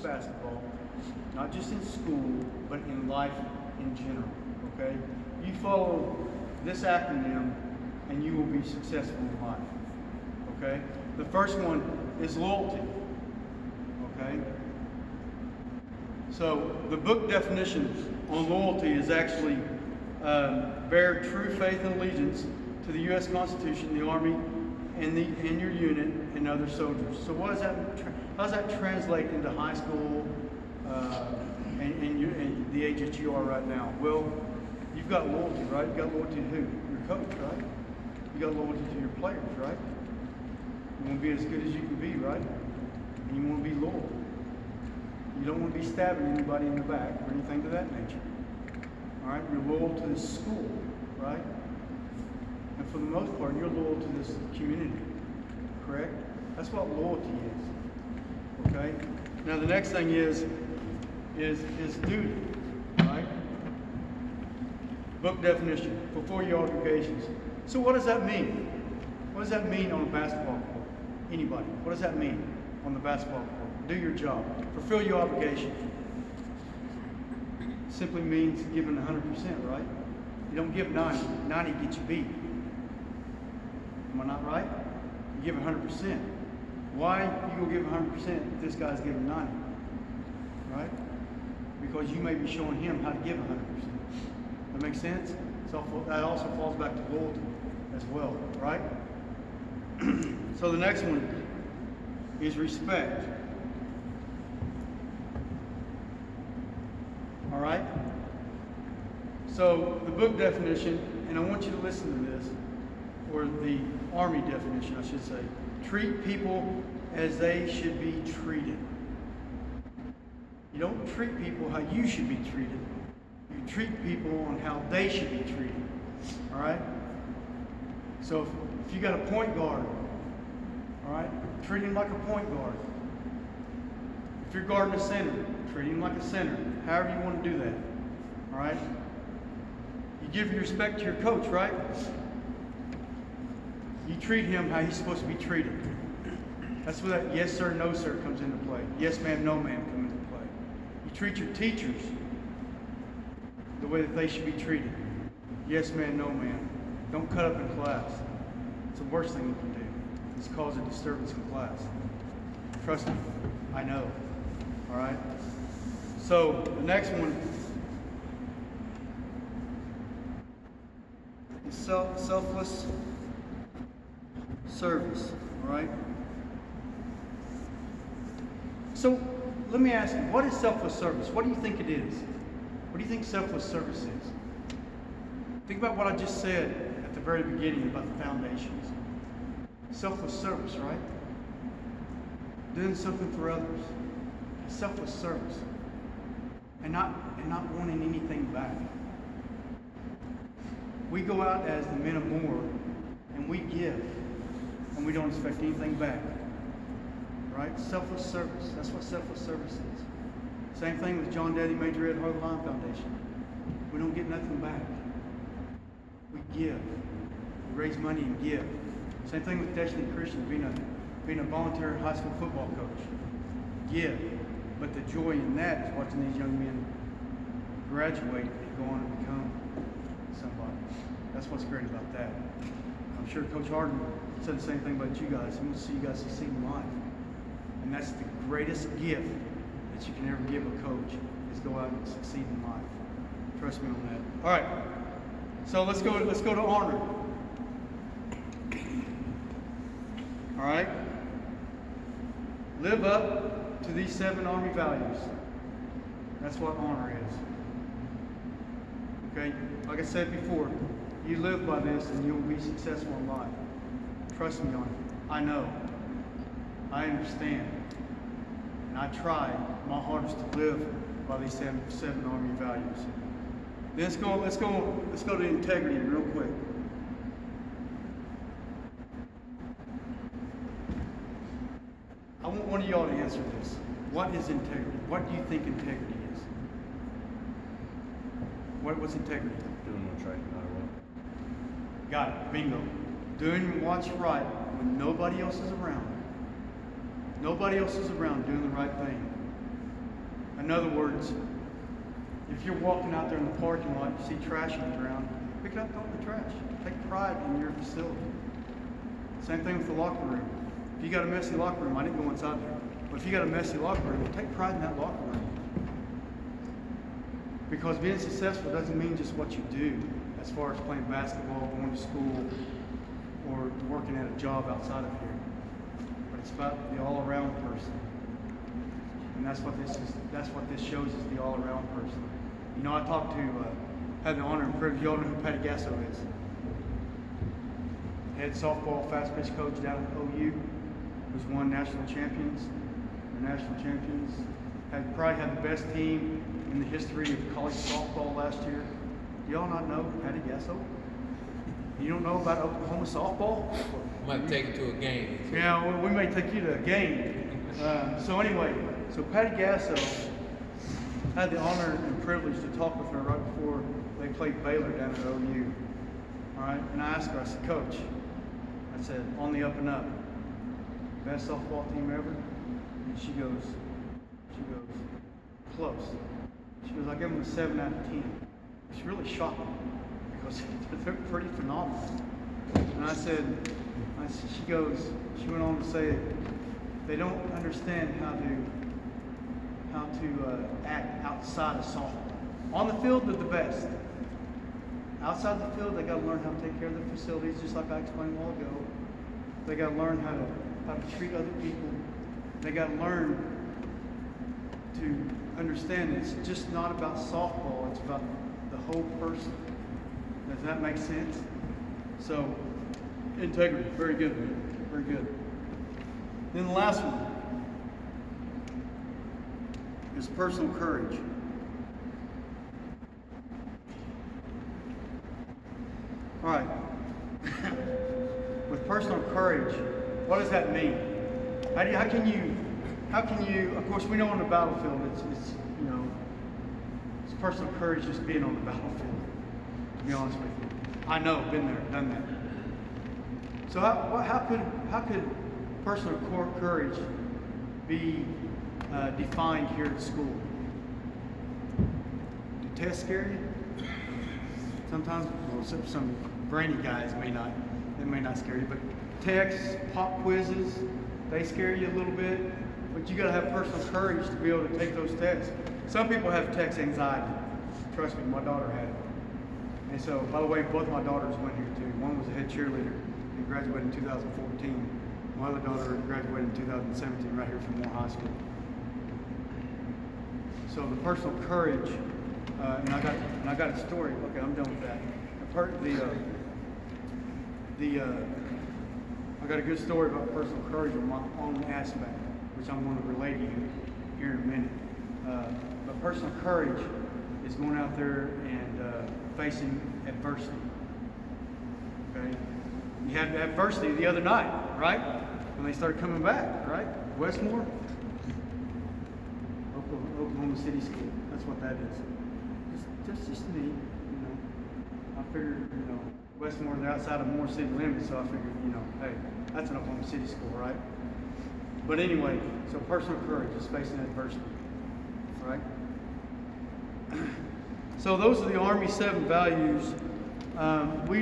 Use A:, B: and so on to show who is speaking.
A: basketball, not just in school, but in life in general, okay? You follow this acronym and you will be successful in life, okay? The first one is loyalty, okay? So the book definition on loyalty is actually bear true faith and allegiance to the U.S. Constitution, the Army, and your unit and other soldiers. So what does that? How does that translate into high school and the age that you are right now? Well, you've got loyalty, right? You've got loyalty to who? Your coach, right? You got loyalty to your players, right? You want to be as good as you can be, right? And you want to be loyal. You don't want to be stabbing anybody in the back or anything of that nature. All right? You're loyal to this school, right? And for the most part, you're loyal to this community, correct? That's what loyalty is, okay? Now the next thing is duty, right? Book definition, fulfill your obligations. So what does that mean? What does that mean on a basketball court? Anybody, what does that mean on the basketball court? Do your job, fulfill your obligation. Simply means giving 100%, right? You don't give 90, 90 gets you beat. Am I not right? You give 100%. Why you go give 100% if this guy's giving 90? Right? Because you may be showing him how to give 100%. That makes sense? So that also falls back to loyalty as well, right? So the next one is respect. All right? So the book definition, and I want you to listen to this, or the Army definition, I should say. Treat people as they should be treated. You don't treat people how you should be treated. You treat people on how they should be treated. All right? So if you got a point guard, all right, treat him like a point guard. If you're guarding a center, treat him like a center. However you want to do that. All right? You give your respect to your coach, right? You treat him how he's supposed to be treated. That's where that yes sir, no sir comes into play. Yes ma'am, no ma'am come into play. You treat your teachers the way that they should be treated. Yes ma'am, no ma'am. Don't cut up in class. It's the worst thing you can do. It's cause a disturbance in class. Trust me, I know. All right? So the next one is selfless service, all right? So let me ask you, what is selfless service? What do you think it is? What do you think selfless service is? Think about what I just said at the very beginning about the foundations. Selfless service, right? Doing something for others. Selfless service. And not wanting anything back. We go out as the men of war and we give. And we don't expect anything back. Right? Selfless service. That's what selfless service is. Same thing with John Daddy Major Ed Harlan Foundation. We don't get nothing back. We give. We raise money and give. Same thing with Destiny Christian, being a volunteer high school football coach. Give. But the joy in that is watching these young men graduate and go on and become somebody. That's what's great about that. I'm sure Coach Harden said the same thing about you guys. He wants to see you guys succeed in life. And that's the greatest gift that you can ever give a coach, is go out and succeed in life. Trust me on that. All right. So let's go to honor. All right. Live up to these 7 Army values. That's what honor is. Okay? Like I said before, you live by this and you'll be successful in life. Trust me on it. I know. I understand. And I try my hardest to live by these 7 Army values. Then let's go to integrity real quick. I want one of y'all to answer this. What is integrity? What do you think integrity is? What's integrity?
B: Doing what's right no matter what.
A: Got it. Bingo. Doing what's right when nobody else is around. Nobody else is around, doing the right thing. In other words, if you're walking out there in the parking lot, you see trash on the ground, pick it up, throw it in the trash. Take pride in your facility. Same thing with the locker room. If you got a messy locker room, I didn't go inside there, but if you got a messy locker room, take pride in that locker room. Because being successful doesn't mean just what you do as far as playing basketball, going to school, or working at a job outside of here. But it's about the all-around person. And that's what this shows is the all-around person. You know, I talked to, had the honor and privilege, you all know who Patty Gasso is. Head softball fast pitch coach down at OU, who's won national champions. Probably had the best team in the history of college softball last year. Do y'all not know Patty Gasso? You don't know about Oklahoma softball?
C: Might take it to a game.
A: Yeah, we may take you to a game. So anyway, so Patty Gasso had the honor and privilege to talk with her right before they played Baylor down at OU. All right, and I asked her, I said, Coach, I said, on the up and up, best softball team ever? And she goes, close. She goes, I give them a 7 out of 10. It's really shocking because they're pretty phenomenal. And she went on to say, they don't understand how to act outside of softball. On the field, they're the best. Outside the field, they got to learn how to take care of their facilities, just like I explained a while ago. They got to learn how to treat other people. They got to learn to understand it's just not about softball, it's about the whole person. Does that make sense? So, integrity, very good, very good. Then the last one is personal courage. All right. With personal courage, what does that mean? How can you? Of course, we know on the battlefield, it's it's personal courage just being on the battlefield. To be honest with you, I know, been there, done that. So how could personal courage be defined here at school? Do tests scare you? Sometimes, well, some brainy guys may not scare you, but texts, pop quizzes, they scare you a little bit. But you got to have personal courage to be able to take those tests. Some people have text anxiety. Trust me, my daughter had it. And so, by the way, both my daughters went here too. One was a head cheerleader and graduated in 2014. My other daughter graduated in 2017 right here from Moore High School. So the personal courage, and I got a story. Okay, I'm done with that. I got a good story about personal courage on my own aspect, which I'm going to relay to you here in a minute. But personal courage is going out there and facing adversity. Okay, you had adversity the other night, right? When they started coming back, right? Westmore, Oklahoma City School. That's what that is. Just me, I figured, Westmore, they're outside of Moore city limits, so I figured, hey, that's an Oklahoma City school, right? But anyway, so personal courage is facing adversity, right? So those are the Army 7 values. We